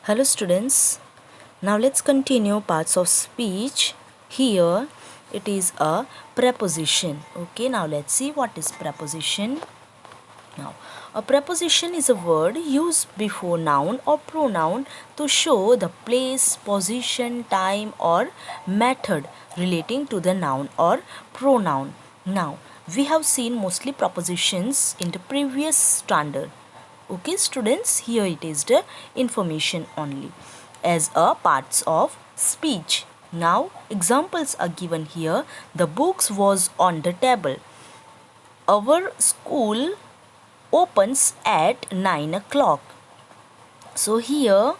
Hello students, now let's continue parts of speech. Here it is a preposition. Okay, now let's see what is preposition. Now, a preposition is a word used before noun or pronoun to show the place, position, time or method relating to the noun or pronoun. Now, we have seen mostly prepositions in the previous standard. Okay students, here it is the information only as a parts of speech. Now examples are given here. The books was on the table. Our school opens at 9 o'clock. So here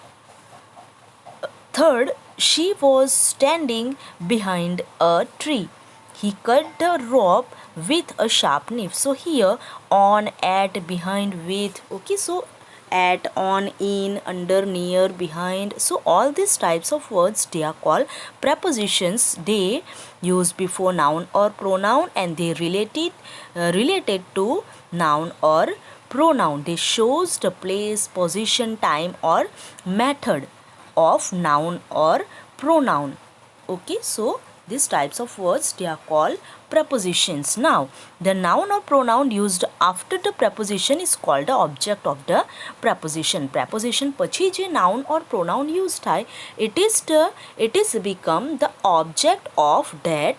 third, she was standing behind a tree. He cut the rope with a sharp knife. So here on, at, behind, with. Okay, so at, on, in, under, near, behind. So all these types of words they are called prepositions. They use before noun or pronoun and they related to noun or pronoun. They shows the place, position, time or method of noun or pronoun. Okay, so these types of words they are called prepositions. Now the noun or pronoun used after the preposition is called the object of the preposition. Preposition પછી જે noun or pronoun used થાય it is become the object of that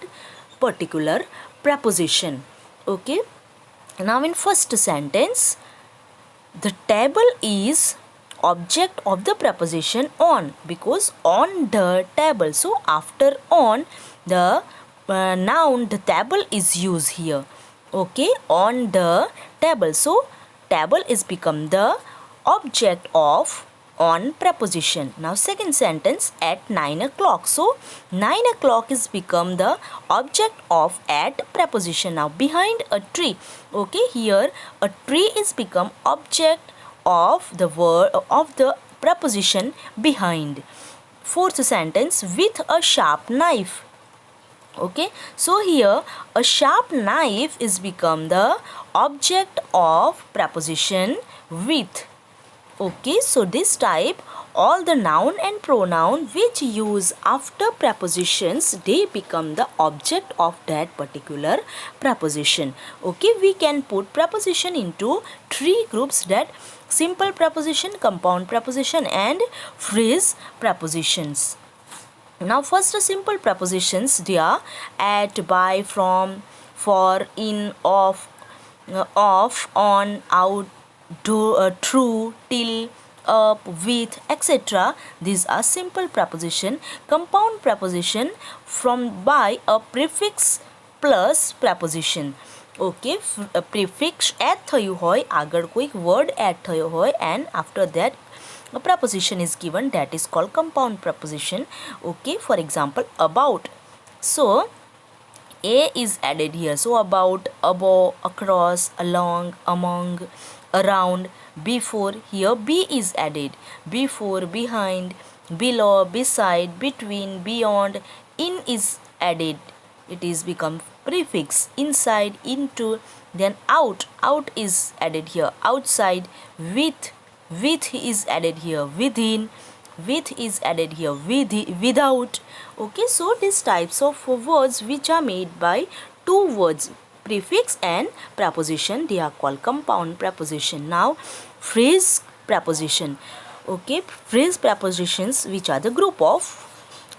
particular preposition. Okay, now in first sentence, the table is object of the preposition on because on the table. So after on the noun the table is used here. Okay, on the table. So table is become the object of on preposition. Now second sentence, at 9 o'clock. So 9 o'clock is become the object of at preposition. Now behind a tree. Okay, here a tree is become object of the word of the preposition behind. Fourth sentence, with a sharp knife. Okay, so here a sharp knife is become the object of preposition with. Okay, so this type all the noun and pronoun which use after prepositions they become the object of that particular preposition. Okay, we can put preposition into three groups, that simple preposition, compound preposition and phrase prepositions. Now first simple prepositions they are at, by, from, for, in, off, on, out, through, till, up, with, etc. These are simple preposition. Compound preposition from by a prefix plus preposition. Okay, prefix add થયું હોય, આગળ કોઈક word add થયો હોય and after that a preposition is given, that is called compound preposition. Okay, for example about. So a is added here. So about, above, across, along, among, around, before. Here b is added. Before, behind, below, beside, between, beyond. In is added. It is become prefix. Inside, into. Then out. Out is added here. Outside. With is added here. Within. With is added here. Without. Okay, so these types of words which are made by two words, prefix and preposition, they are called compound preposition. Now phrase preposition. Okay, phrase prepositions which are the group of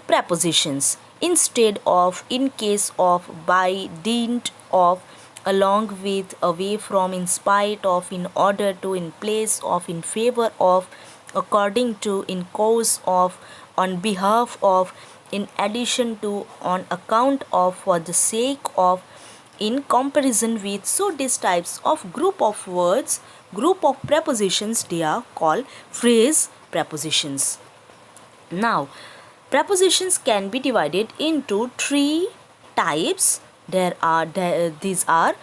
prepositions. Instead of, in case of, by, dint of, along with, away from, in spite of, in order to, in place of, in favor of, according to, in cause of, on behalf of, in addition to, on account of, for the sake of, in comparison with. So these types of group of words, group of prepositions, they are called phrase prepositions. Now prepositions can be divided into three types. These are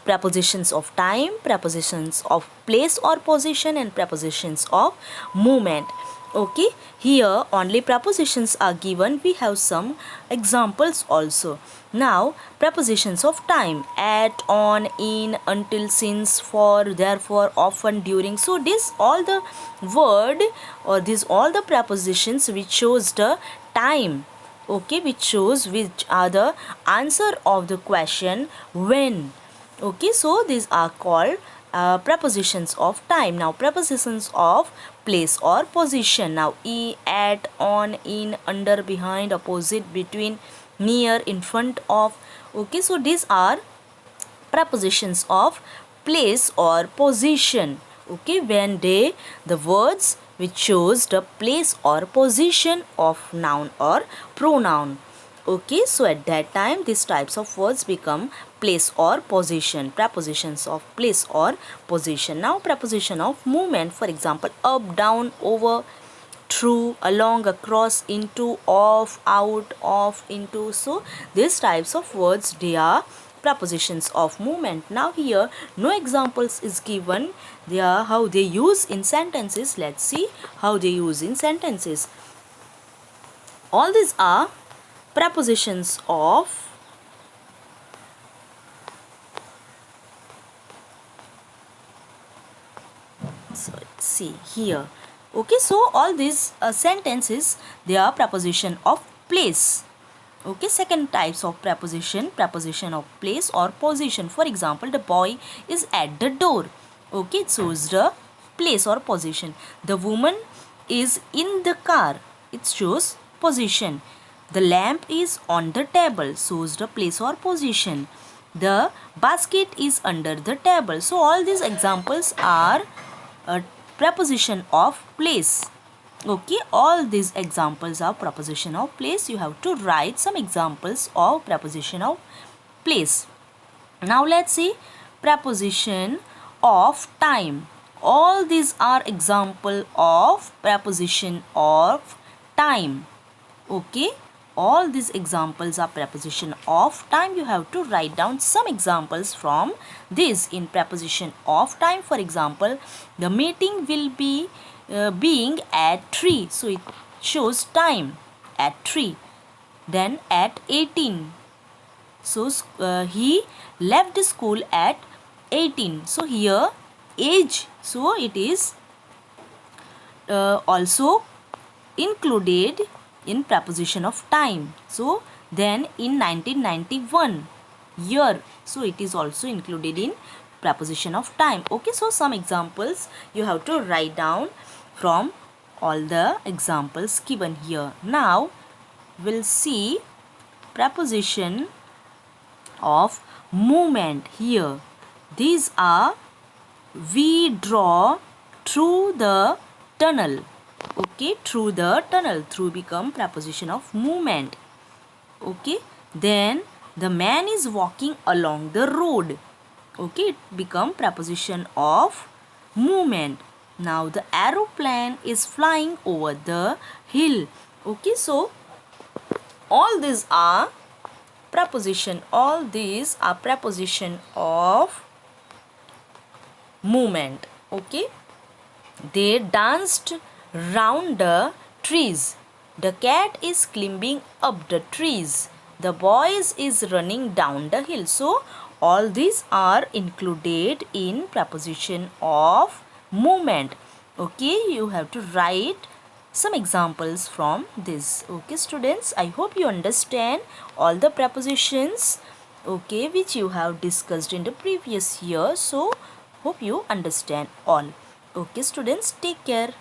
prepositions of time, prepositions of place or position and prepositions of movement. Okay, here only prepositions are given. We have some examples also. Now prepositions of time: at, on, in, until, since, for, therefore, often, during. So this all the word, or these all the prepositions which shows the time. Okay, which shows which are the answer of the question when. Okay, so these are called prepositions of time. Now prepositions of place or position. Now at, on, in, under, behind, opposite, between, near, in front of. Okay, so these are prepositions of place or position. Okay, when they the words which shows the place or position of noun or pronoun. Okay, so at that time these types of words become place or position, prepositions of place or position. Now preposition of movement, for example, up, down, over, through, along, across, into, off, out, off, into. So these types of words, they are prepositions of movement. Now here no examples is given. They are how they use in sentences. Let's see how they use in sentences. All these are prepositions of see here. Okay, so all these sentences, they are preposition of place. Okay, second types of preposition, preposition of place or position. For example, the boy is at the door. Okay, it shows the place or position. The woman is in the car. It shows position. The lamp is on the table, shows the place or position. The basket is under the table. So all these examples are a preposition of place. Okay, all these examples are preposition of place. You have to write some examples of preposition of place. Now let's see preposition of time. All these are example of preposition of time. Okay, all these examples are preposition of time. You have to write down some examples from this in preposition of time. For example, the meeting will be being at 3. So it shows time at 3. Then at 18. So he left the school at 18. So here age. So it is also included in preposition of time. So then in 1991 year. So it is also included in preposition of time. Okay, so some examples you have to write down from all the examples given here. Now we'll see preposition of movement here. These are we draw through the tunnel. Okay, through the tunnel. Through become preposition of movement. Okay, then the man is walking along the road. Okay, it become preposition of movement. Now the aeroplane is flying over the hill. Okay, so all these are preposition. All these are preposition of movement. Okay, they danced round the trees. The cat is climbing up the trees. The boy is running down the hill. So all these are included in preposition of movement. Okay, you have to write some examples from this. Okay students, I hope you understand all the prepositions, okay, which you have discussed in the previous year. So hope you understand all. Okay students, take care.